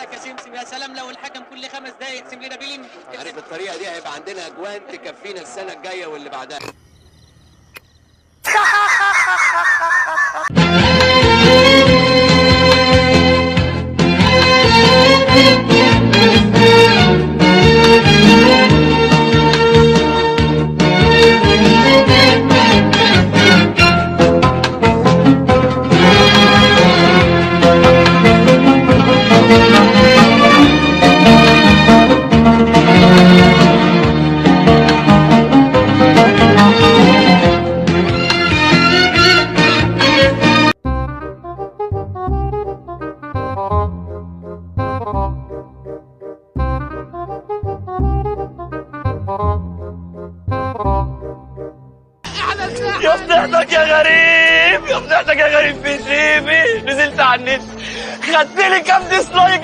لك يا سمسم، يا سلام لو الحكم كل 5 دقايق يقسم لنا بيلين. عارف الطريقه دي هيبقى عندنا اجوان تكفينا السنه الجايه واللي بعدها. يا فضحتك يا غريب، يا فضحتك يا غريب في جيبي، نزلت على النت خدت لي كام ديسلايك.